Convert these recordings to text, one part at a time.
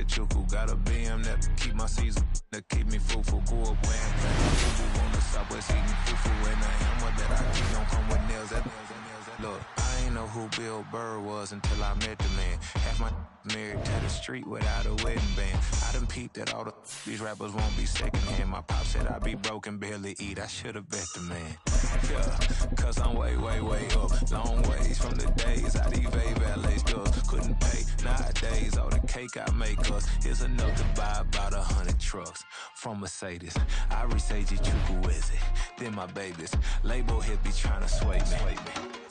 chuku. Got a BM that keep my season, that keep me fruitful. Grew up wearing fat on the Southwest eating fufu. And the hammer that I keep don't come with nails. Look, I ain't know who Bill Burr was until I met the man. Half my married to the street without a wedding band. I done peeped that all these rappers won't be secondhand. My pop said I'd be broke and barely eat. I should've bet the man. Yeah, cause I'm way, way, way up. Long ways from the days I these valet stuff couldn't pay. Nowadays, all the cake I make us is enough to buy about 100 trucks from Mercedes. I resage it, chukwueze. Then my babies. Label here be trying to sway me.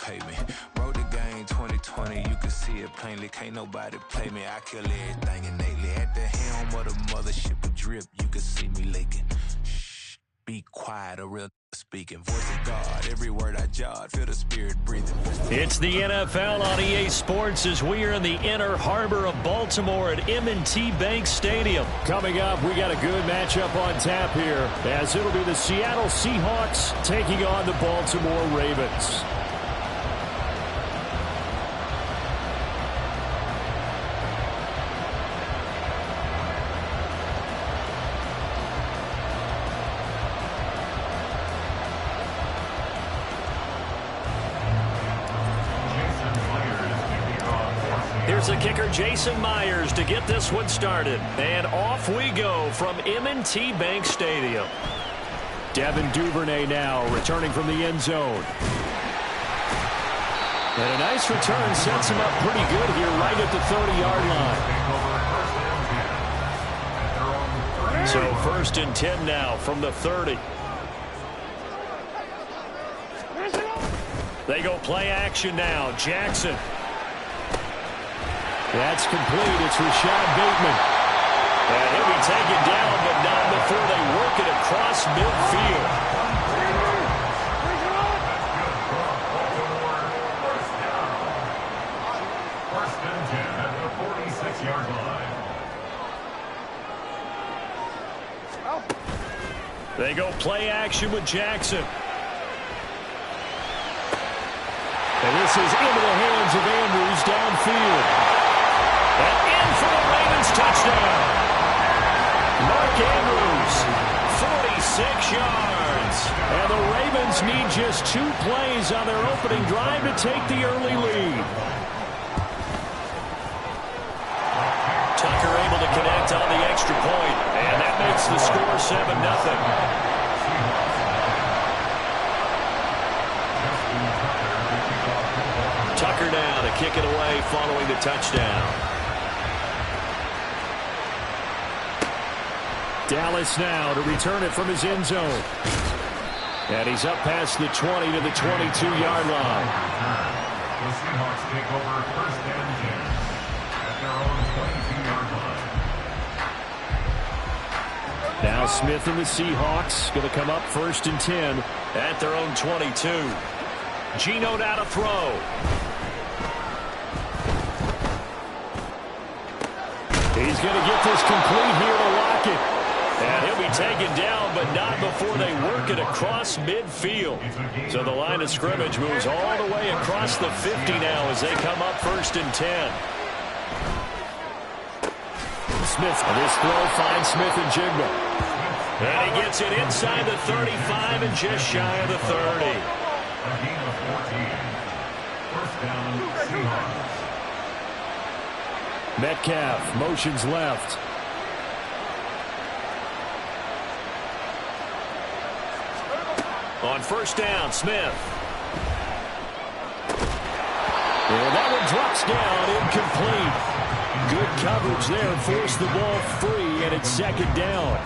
Pay me. Wrote the game 2020, you can see it plainly. Can't nobody play me. I kill everything innately. At the helm of the mothership with drip, you can see me leaking. Shh, be quiet, a real speaking. Voice of God, every word I jot, feel the spirit breathing. It's the NFL on EA Sports as we are in the inner harbor of Baltimore at M&T Bank Stadium. Coming up, we got a good matchup on tap here, as it'll be the Seattle Seahawks taking on the Baltimore Ravens. Here's the kicker, Jason Myers, to get this one started. And off we go from M&T Bank Stadium. Devin Duvernay now returning from the end zone. And a nice return sets him up pretty good here right at the 30-yard line. So 1st and 10 now from the 30. They go play action now. Jackson. That's complete. It's Rashad Bateman. And he'll be taken down, but not before they work it across midfield. First and 10 at the 46-yard line. They go play action with Jackson. And this is into the hands of Andrews downfield. And in for the Ravens touchdown. Mark Andrews, 46 yards. And the Ravens need just 2 plays on their opening drive to take the early lead. Tucker able to connect on the extra point, and that makes the score 7-0. Tucker now to kick it away following the touchdown. Dallas now to return it from his end zone. And he's up past the 20 to the 22-yard line. The Seahawks take over 1st and 10 at their own 22-yard line. Now Smith and the Seahawks going to come up 1st and 10 at their own 22. Geno now to throw. He's going to get this complete here to Lockett. And he'll be taken down, but not before they work it across midfield. So the line of scrimmage moves all the way across the 50 now as they come up 1st and 10. Smith, and this throw finds Smith and Jigba. And he gets it inside the 35 and just shy of the 30. A gain of 14. First down, Seahawks. Metcalf motions left. On 1st down, Smith. And that one drops down, incomplete. Good coverage there, forced the ball free, and it's 2nd down.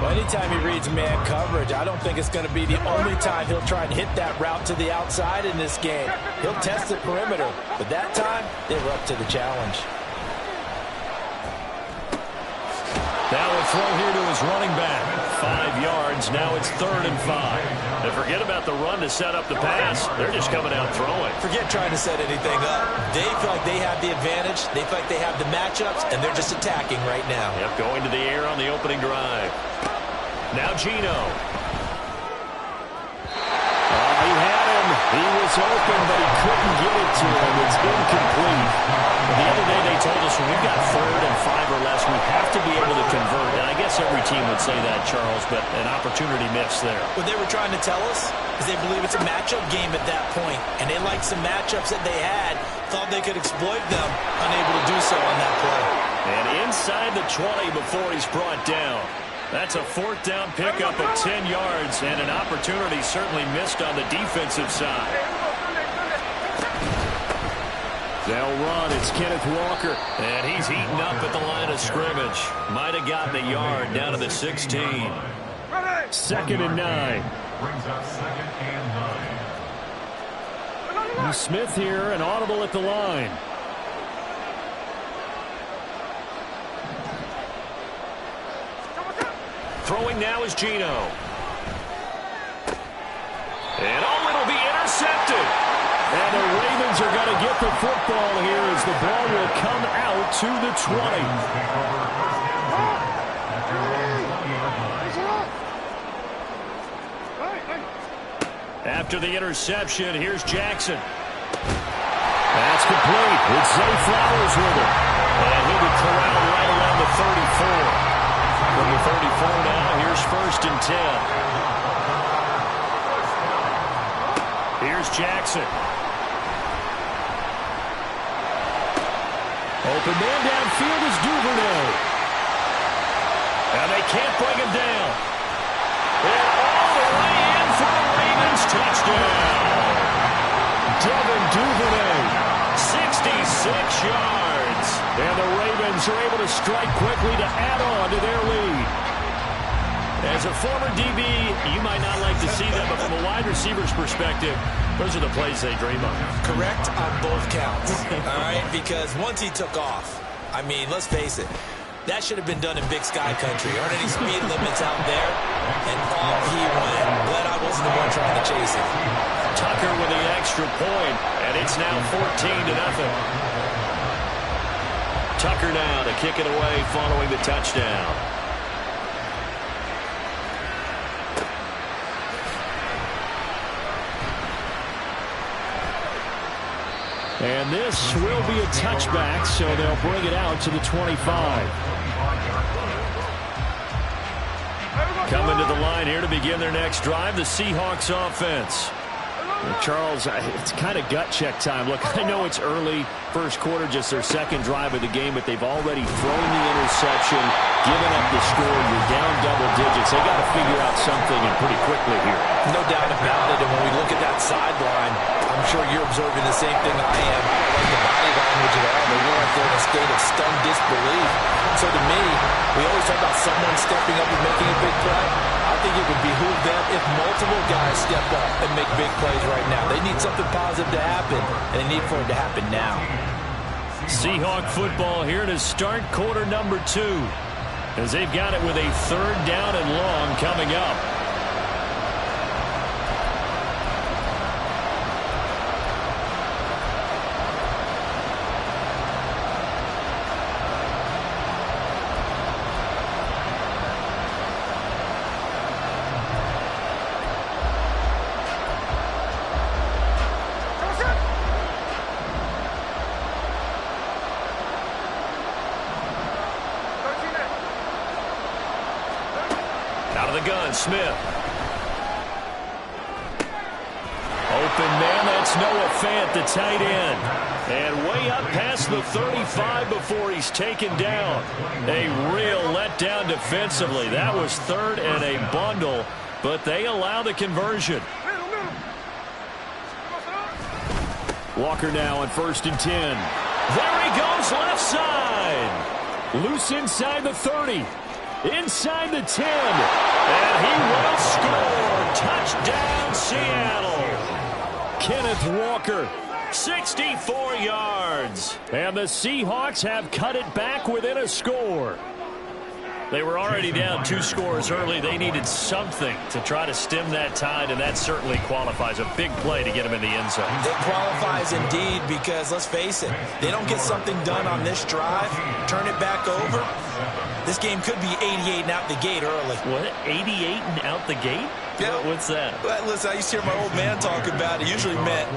Well, anytime he reads man coverage, I don't think it's going to be the only time he'll try and hit that route to the outside in this game. He'll test the perimeter, but that time, they were up to the challenge. Now a throw here to his running back. 5 yards. Now it's 3rd and 5. And forget about the run to set up the pass. They're just coming out throwing. Forget trying to set anything up. They feel like they have the advantage. They feel like they have the matchups, and they're just attacking right now. Yep, going to the air on the opening drive. Now Geno. He had him. He was open, but he couldn't get it to him. It's incomplete. The other day they told us when we've got 3rd and 5 or less guess every team would say that, Charles, but an opportunity missed there. What they were trying to tell us is they believe it's a matchup game at that point, and they liked some matchups that they had, thought they could exploit them, unable to do so on that play. And inside the 20 before he's brought down. That's a fourth down pickup of 10 yards, and an opportunity certainly missed on the defensive side. They'll run. It's Kenneth Walker. And he's eaten up at the line of scrimmage. Might have gotten a yard down to the 16. 2nd and 9. Brings up 2nd and 9. Smith here, an audible at the line. Throwing now is Gino. And oh, it'll be intercepted. And the Ravens are going to get the football here as the ball will come out to the 20. After the interception, here's Jackson. That's complete. It's Zay Flowers with it. And he'll be corralled right around the 34. From the 34 now, here's 1st and 10. Here's Jackson. Open man downfield is Duvernay. And they can't bring him down. And all the way in for the Ravens touchdown. Devin Duvernay. 66 yards. And the Ravens are able to strike quickly to add on to their lead. As a former DB, you might not like to see that, but from a wide receiver's perspective, those are the plays they dream of. Correct on both counts, all right? Because once he took off, I mean, let's face it, that should have been done in Big Sky country. Aren't any speed limits out there? And off he went. Glad I wasn't the one trying to chase him. Tucker with the extra point, and it's now 14-0. Tucker now to kick it away following the touchdown. And this will be a touchback, so they'll bring it out to the 25. Coming to the line here to begin their next drive, the Seahawks offense. Charles, it's kind of gut check time. Look, I know it's early, first quarter, just their second drive of the game, but they've already thrown the interception, given up the score. You're down double digits. They got to figure out something, and pretty quickly here. No doubt about it. And when we look at that sideline, I'm sure you're observing the same thing I am. I don't like the body language at all. They were up there in a state of stunned disbelief. So to me, we always talk about someone stepping up and making a big play. I think it would behoove them if multiple guys step up and make big plays right now. They need something positive to happen, and they need for it to happen now. Seahawk football here to start quarter number 2, as they've got it with a 3rd down and long coming up. Out of the gun, Smith. Open man, that's Noah Fant, the tight end. And way up past the 35 before he's taken down. A real letdown defensively. That was 3rd and a bundle, but they allow the conversion. Walker now on 1st and 10. There he goes, left side. Loose inside the 30. Inside the 10. And he will score. Touchdown, Seattle. Kenneth Walker. 64 yards. And the Seahawks have cut it back within a score. They were already down 2 scores early. They needed something to try to stem that tide, and that certainly qualifies. A big play to get them in the end zone. It qualifies indeed because, let's face it, they don't get something done on this drive, turn it back over, this game could be 88 and out the gate early. What? 88 and out the gate? Yeah. What's that? Well, listen, I used to hear my old man talk about it. Usually meant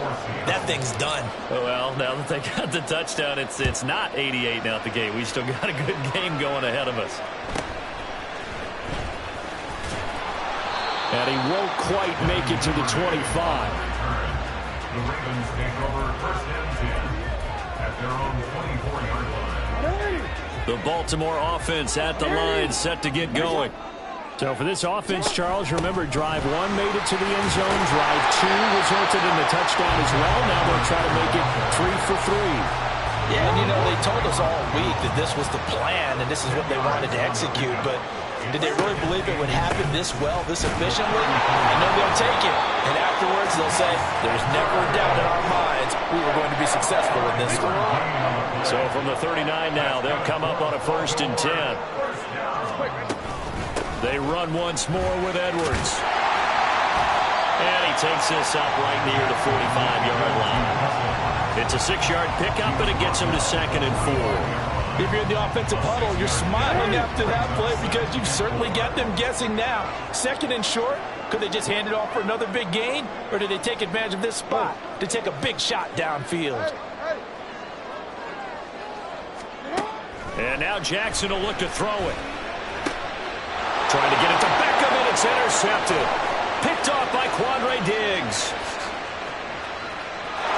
that thing's done. Well, now that they got the touchdown, it's not 88 and out the gate. We still got a good game going ahead of us. And he won't quite make it to the 25. The Ravens take over first and 10 at their own 24-yard line. The Baltimore offense at the line, set to get going. So for this offense, Charles, remember, drive 1 made it to the end zone. Drive 2 resulted in the touchdown as well. Now they'll try to make it 3 for 3. Yeah, and they told us all week that this was the plan and this is what they wanted to execute, but did they really believe it would happen this well, this efficiently? I know they'll take it, and afterwards they'll say, there's never a doubt in our minds we were going to be successful in this one. So from the 39 now, they'll come up on a 1st and 10. They run once more with Edwards. And he takes this up right near the 45-yard line. It's a 6-yard pickup, and it gets him to 2nd and 4. If you're in the offensive huddle, you're smiling after that play because you've certainly got them guessing now. 2nd and short, could they just hand it off for another big gain? Or did they take advantage of this spot to take a big shot downfield? And now Jackson will look to throw it. Trying to get it to Beckham, and it's intercepted. Picked off by Quandre Diggs.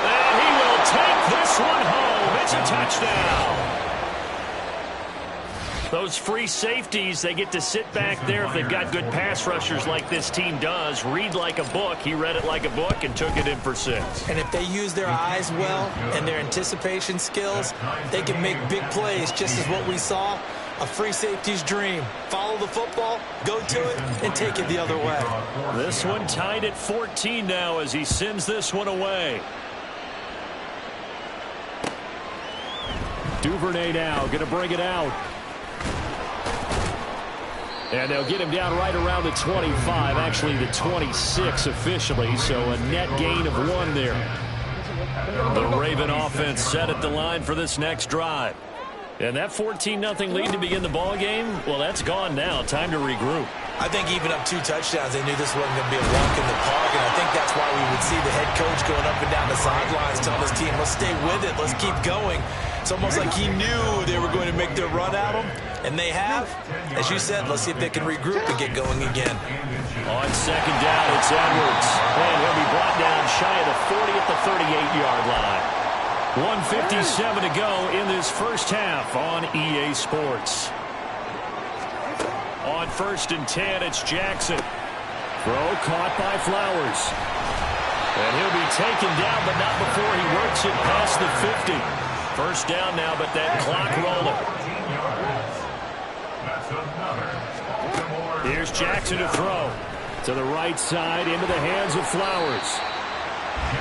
And he will take this one home. It's a touchdown. Those free safeties, they get to sit back there if they've got good pass rushers like this team does. Read like a book. He read it like a book and took it in for 6. And if they use their eyes well and their anticipation skills, they can make big plays, just as what we saw. A free safety's dream. Follow the football, go to it, and take it the other way. This one tied at 14 now as he sends this one away. Duvernay now going to bring it out. And they'll get him down right around the 25, actually the 26 officially, so a net gain of 1 there. The Raven offense set at the line for this next drive. And that 14-0 lead to begin the ball game, well, that's gone now. Time to regroup. I think even up 2 touchdowns, they knew this wasn't going to be a walk in the park, and I think that's why we would see the head coach going up and down the sidelines telling his team, let's stay with it, let's keep going. It's almost like he knew they were going to make their run at him, and they have. As you said, let's see if they can regroup and get going again. On 2nd down, it's Edwards. And he'll be brought down shy of the 40 at the 38-yard line. 1:57 to go in this first half on EA Sports. On 1st and 10, it's Jackson. Throw caught by Flowers. And he'll be taken down, but not before he works it past the 50. 1st down now, but that clock rolling. Here's Jackson to throw. To the right side, into the hands of Flowers.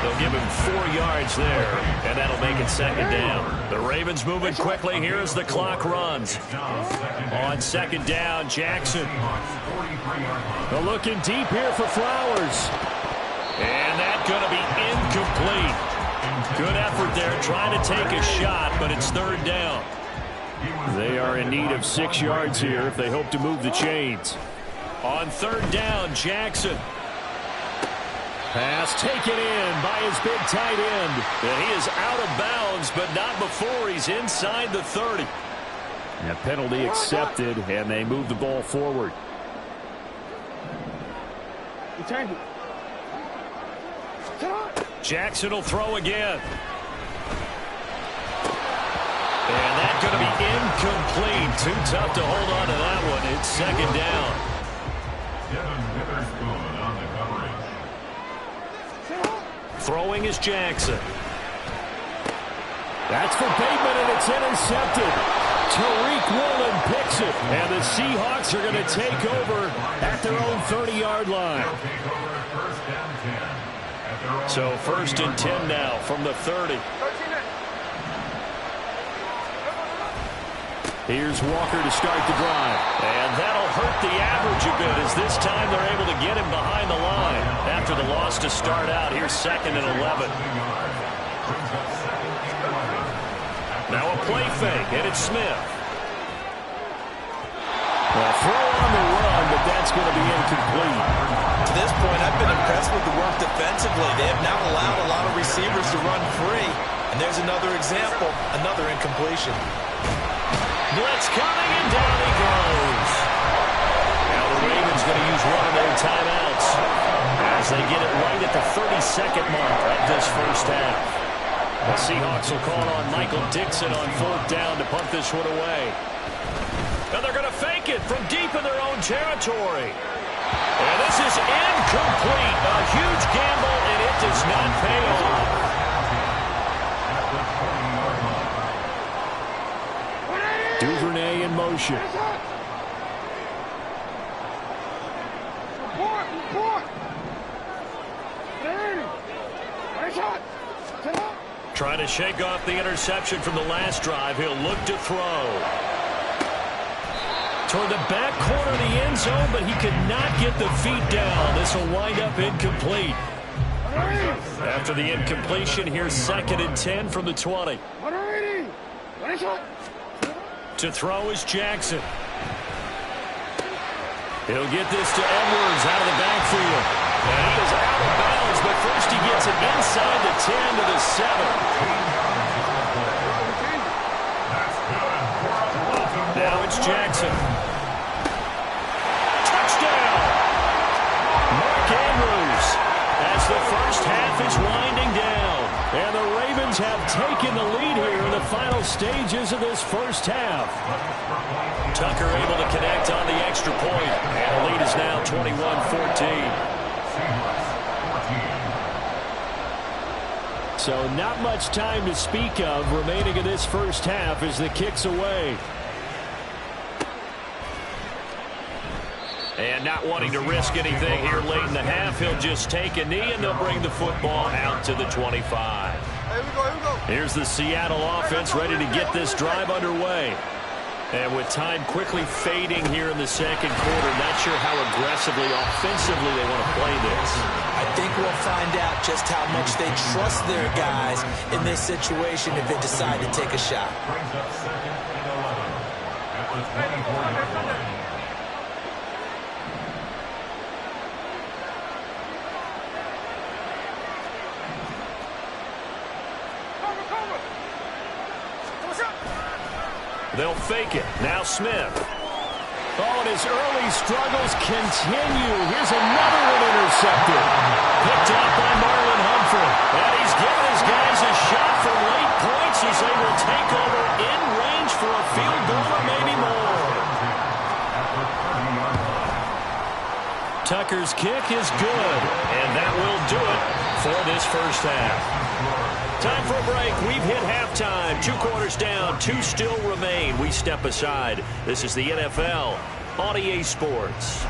They'll give him 4 yards there, and that'll make it 2nd down. The Ravens moving quickly here as the clock runs. On 2nd down, Jackson. They're looking deep here for Flowers. And that's going to be incomplete. Good effort there, trying to take a shot, but it's 3rd down. They are in need of 6 yards here if they hope to move the chains. On 3rd down, Jackson. Pass taken in by his big tight end. And he is out of bounds, but not before he's inside the 30. And a penalty accepted, and they move the ball forward. Jackson will throw again. And that's going to be incomplete. Too tough to hold on to that one. It's 2nd down. Throwing is Jackson. That's for Bateman, and it's intercepted. Tariq Woolen picks it, and the Seahawks are going to take over at their own 30-yard line. So 1st and 10 now from the 30. Here's Walker to start the drive. And that'll hurt the average a bit as this time they're able to get him behind the line after the loss to start out. Here's 2nd and 11. Now a play fake, and it's Smith. Well, throw on the run, but that's going to be incomplete. To this point, I've been impressed with the work defensively. They have not allowed a lot of receivers to run free. And there's another example, another incompletion. Blitz coming, and down he goes. Now the Ravens going to use one of their timeouts. second mark of this first half. The Seahawks will call on Michael Dixon on 4th down to punt this one away. And they're going to fake it from deep in their own territory. And this is incomplete. A huge gamble, and it does not pay off. Duvernay in motion. Trying to shake off the interception from the last drive. He'll look to throw. Toward the back corner of the end zone, but he could not get the feet down. This will wind up incomplete. After the incompletion, here's 2nd and 10 from the 20. To throw is Jackson. He'll get this to Edwards out of the backfield. And he is out of bounds, but first he gets it inside the 10 to the 7. Now it's Jackson. Touchdown! Mark Andrews as the first half is winding down. And the Ravens have taken the lead here in the final stages of this first half. Tucker able to connect on the extra point. And the lead is now 21-14. So not much time to speak of remaining in this first half as the kick's away. And not wanting to risk anything here late in the half, he'll just take a knee and they'll bring the football out to the 25. Here's the Seattle offense ready to get this drive underway. And with time quickly fading here in the second quarter, not sure how aggressively, offensively they want to play this. I think we'll find out just how much they trust their guys in this situation if they decide to take a shot. Brings up 2nd and 11 at the 24-yard line. They'll fake it. Now Smith. Oh, and his early struggles continue. Here's another one intercepted. Picked up by Marlon Humphrey. And he's given his guys a shot for late points as they will take over in range for a field goal or maybe more. Tucker's kick is good. And that will do it for this first half. Time for a break. We've hit halftime. 2 quarters down. 2 still remain. We step aside. This is the NFL on EA Sports.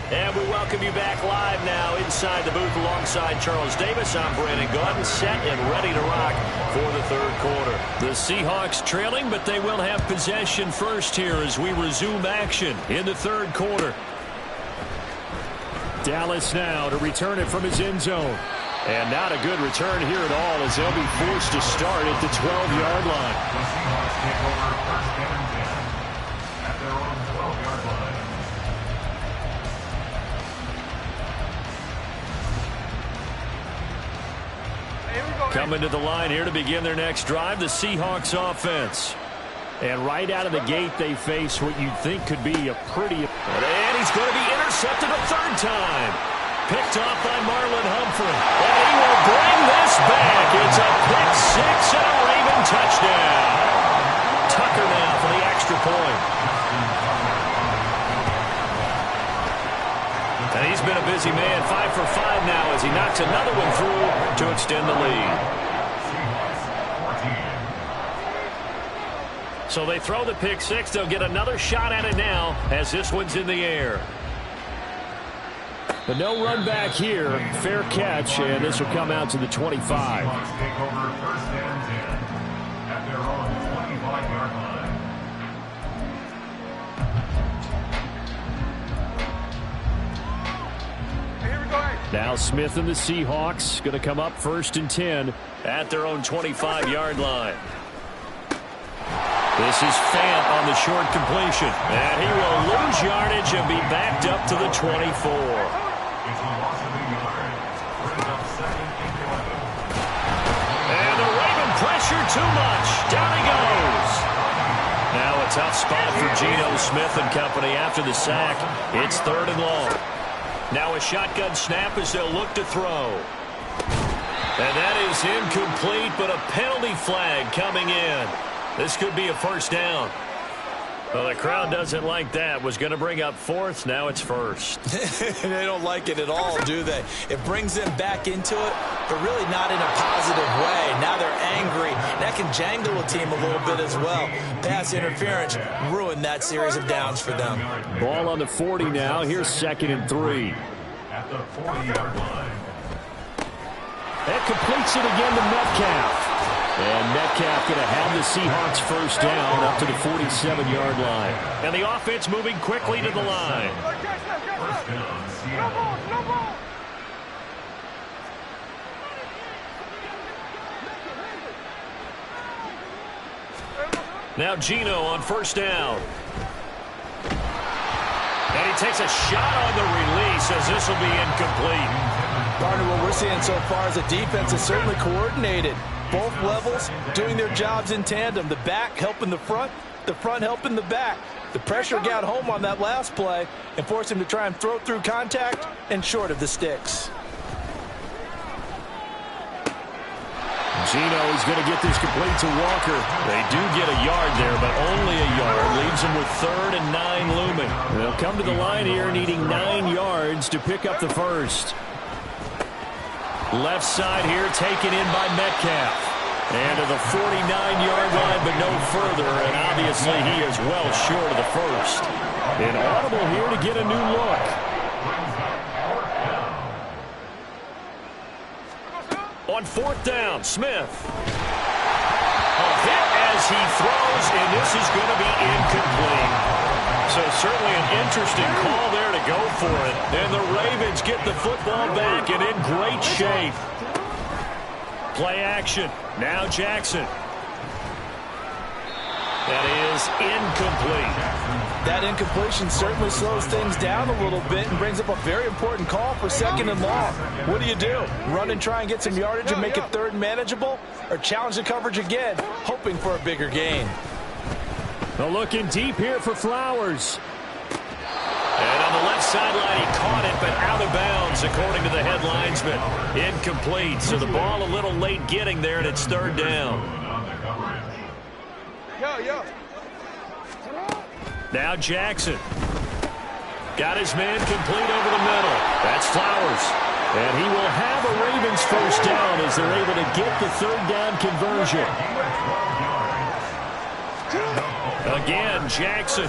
And we welcome you back live now inside the booth alongside Charles Davis. I'm Brandon Gaudin, set and ready to rock for the third quarter. The Seahawks trailing, but they will have possession first here as we resume action in the third quarter. Dallas now to return it from his end zone. And not a good return here at all as they'll be forced to start at the 12-yard line. The Seahawks take over 1st and 10 at their own 12-yard line. Coming to the line here to begin their next drive, the Seahawks offense. And right out of the gate, they face what you'd think could be a pretty... And he's going to be intercepted a 3rd time. Picked off by Marlon Humphrey. And he will bring this back. It's a pick 6 and a Raven touchdown. Tucker now for the extra point. And he's been a busy man, 5 for 5 now as he knocks another one through to extend the lead. So they throw the pick 6. They'll get another shot at it now as this one's in the air. But no run back here. Fair catch, and this will come out to the 25. Seahawks take over 1st and 10 at their own 25-yard line. Now Smith and the Seahawks going to come up 1st and 10 at their own 25-yard line. This is Fant on the short completion. And he will lose yardage and be backed up to the 24. It's a loss of 8 yards. Brings up 2nd and 11. And the Raven pressure too much. Down he goes. Now a tough spot for Geno Smith and company after the sack. It's 3rd and long. Now a shotgun snap as they'll look to throw. And that is incomplete, but a penalty flag coming in. This could be a 1st down. Well, the crowd doesn't like that. Was going to bring up 4th. Now it's 1st. They don't like it at all, do they? It brings them back into it, but really not in a positive way. Now they're angry. That can jangle a team a little bit as well. Pass interference ruined that series of downs for them. Ball on the 40 now. Here's 2nd and 3. At the 40-yard line. That completes it again to Metcalf. And Metcalf going to have the Seahawks 1st down up to the 47-yard line. And the offense moving quickly to the line. First down, Seattle. Now Geno on 1st down. And he takes a shot on the release as this will be incomplete. Partner, what we're seeing so far is the defense is certainly coordinated. Both levels doing their jobs in tandem. The back helping the front helping the back. The pressure got home on that last play and forced him to try and throw through contact and short of the sticks. Geno is going to get this complete to Walker. They do get a yard there, but only a yard. Leaves them with 3rd and 9 looming. They'll come to the line here needing 9 yards to pick up the 1st. Left side here taken in by Metcalf. And to the 49-yard line, but no further. And obviously he is well short of the 1st. An audible here to get a new look. On 4th down, Smith. A hit as he throws, and this is going to be incomplete. So certainly an interesting call there to go for it. And the Ravens get the football back and in great shape. Play action. Now Jackson. That is incomplete. That incompletion certainly slows things down a little bit and brings up a very important call for 2nd and long. What do? Run and try and get some yardage and make it 3rd manageable? Or challenge the coverage again, hoping for a bigger gain? They're looking deep here for Flowers. And on the left sideline, he caught it, but out of bounds, according to the head linesman. Incomplete, so the ball a little late getting there, and it's 3rd down. Now Jackson. Got his man complete over the middle. That's Flowers. And he will have a Ravens 1st down as they're able to get the 3rd down conversion. Again, Jackson.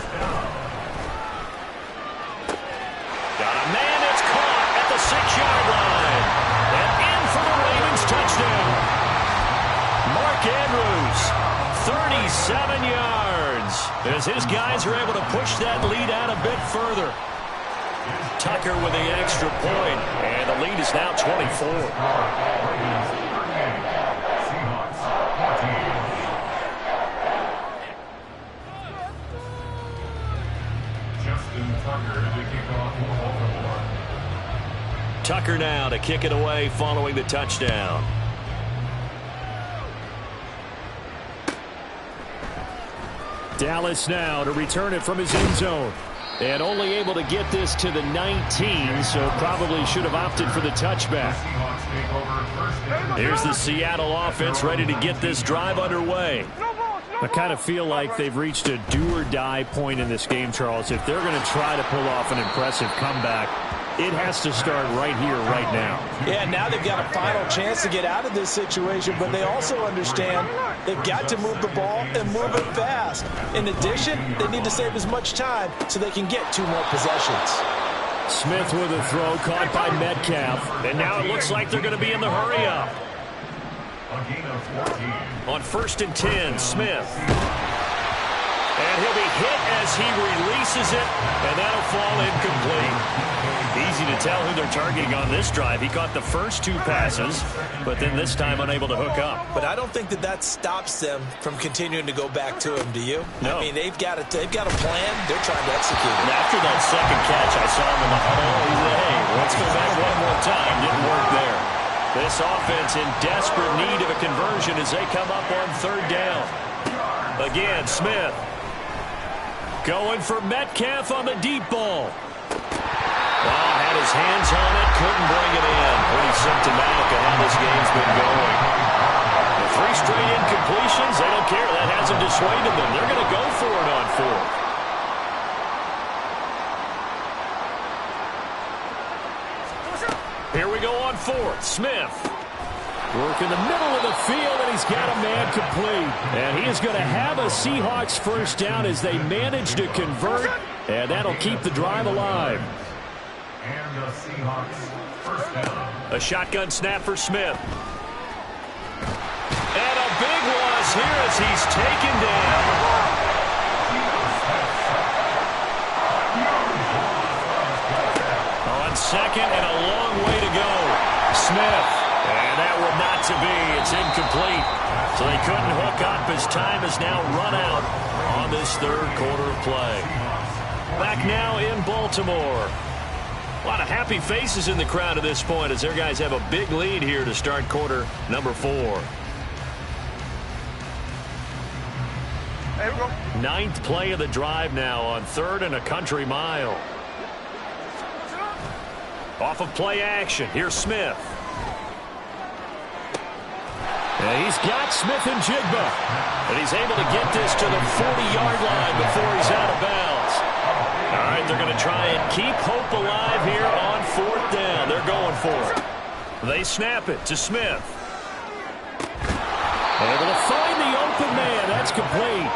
Got a man that's caught at the 6-yard line. And in for the Ravens touchdown. Mark Andrews, 37 yards. As his guys are able to push that lead out a bit further. Tucker with the extra point, and the lead is now 24. Tucker now to kick it away following the touchdown. Dallas now to return it from his end zone. And only able to get this to the 19, so probably should have opted for the touchback. Here's the Seattle offense ready to get this drive underway. I kind of feel like they've reached a do-or-die point in this game, Charles. If they're going to try to pull off an impressive comeback, it has to start right here, right now. Yeah, now they've got a final chance to get out of this situation, but they also understand they've got to move the ball and move it fast. In addition, they need to save as much time so they can get 2 more possessions. Smith with a throw caught by Metcalf. And now it looks like they're going to be in the hurry-up. On 1st and 10, Smith. And he'll be hit as he releases it, and that'll fall incomplete. Easy to tell who they're targeting on this drive. He caught the first 2 passes, but then this time unable to hook up. But I don't think that stops them from continuing to go back to him, do you? No. I mean, they've got a plan. They're trying to execute it. And after that second catch, I saw him in the huddle. He said, hey, let's go back one more time. Didn't work there. This offense in desperate need of a conversion as they come up on 3rd down. Again, Smith. Going for Metcalf on the deep ball. Oh, had his hands on it, couldn't bring it in. Pretty symptomatic of how this game's been going. The 3 straight incompletions, they don't care. That hasn't dissuaded them. They're going to go for it on 4th. Here we go on 4th. Smith. Work in the middle of the field, and he's got a man complete. And he is going to have a Seahawks first down as they manage to convert, and that'll keep the drive alive. And the Seahawks first down. A shotgun snap for Smith. And a big loss here as he's taken down. On 2nd and a long way to go. Smith. And that will not to be. It's incomplete. So they couldn't hook up as time is now run out on this 3rd quarter of play. Back now in Baltimore. A lot of happy faces in the crowd at this point as their guys have a big lead here to start quarter number 4. 9th play of the drive now on 3rd and a country mile. Off of play action. Here's Smith. And he's got Smith and Jigba. And he's able to get this to the 40-yard line before he's out of bounds. All right, they're going to try and keep hope alive here on 4th down. They're going for it. They snap it to Smith. Able to find the open man. That's complete.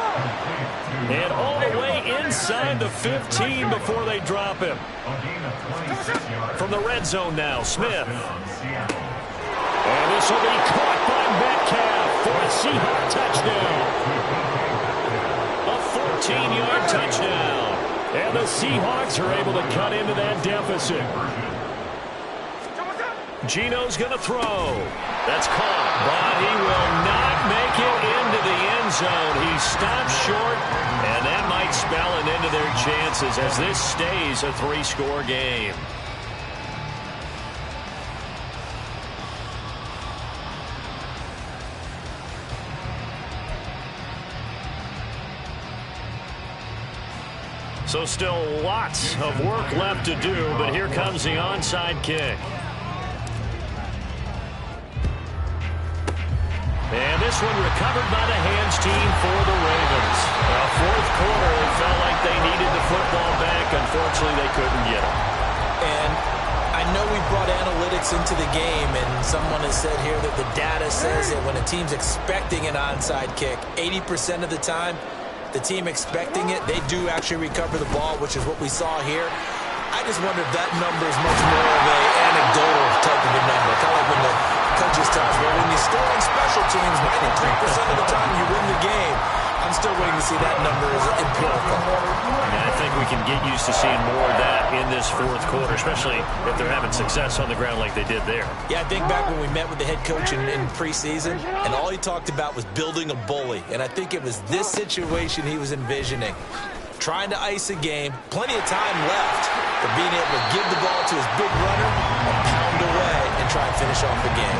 And all the way inside the 15 before they drop him. From the red zone now, Smith. And this will be caught by Metcalf for a Seahawk touchdown. A 14-yard touchdown. And the Seahawks are able to cut into that deficit. Geno's going to throw. That's caught, but he will not make it into the end zone. He stops short, and that might spell an end to their chances as this stays a 3-score game. So still lots of work left to do, but here comes the onside kick. And this one recovered by the hands team for the Ravens. 4th quarter, it felt like they needed the football back. Unfortunately, they couldn't get it. And I know we brought analytics into the game, and someone has said here that the data says that when a team's expecting an onside kick, 80% of the time, the team expecting it, they do actually recover the ball, which is what we saw here. I just wonder if that number is much more of an anecdotal type of a number. Kind of like when the coaches tell us, well, when you score on special teams, 93% of the time you win the game. I'm still waiting to see that number as empirical. And I think we can get used to seeing more of that in this 4th quarter, especially if they're having success on the ground like they did there. Yeah, I think back when we met with the head coach in preseason, and all he talked about was building a bully. And I think it was this situation he was envisioning. Trying to ice a game, plenty of time left, but being able to give the ball to his big runner and pound away and try and finish off the game.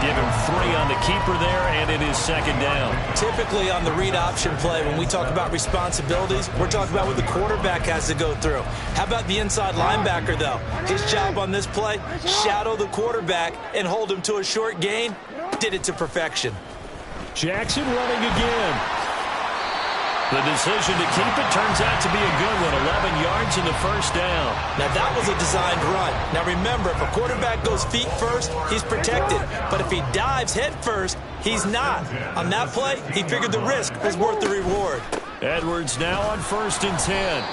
Give him 3 on the keeper there, and it is 2nd down. Typically on the read option play, when we talk about responsibilities, we're talking about what the quarterback has to go through. How about the inside linebacker, though? His job on this play, shadow the quarterback and hold him to a short gain. Did it to perfection. Jackson running again. The decision to keep it turns out to be a good one. 11 yards in the first down. Now, that was a designed run. Now, remember, if a quarterback goes feet first, he's protected. But if he dives head first, he's not. On that play, he figured the risk was worth the reward. Edwards now on 1st and 10.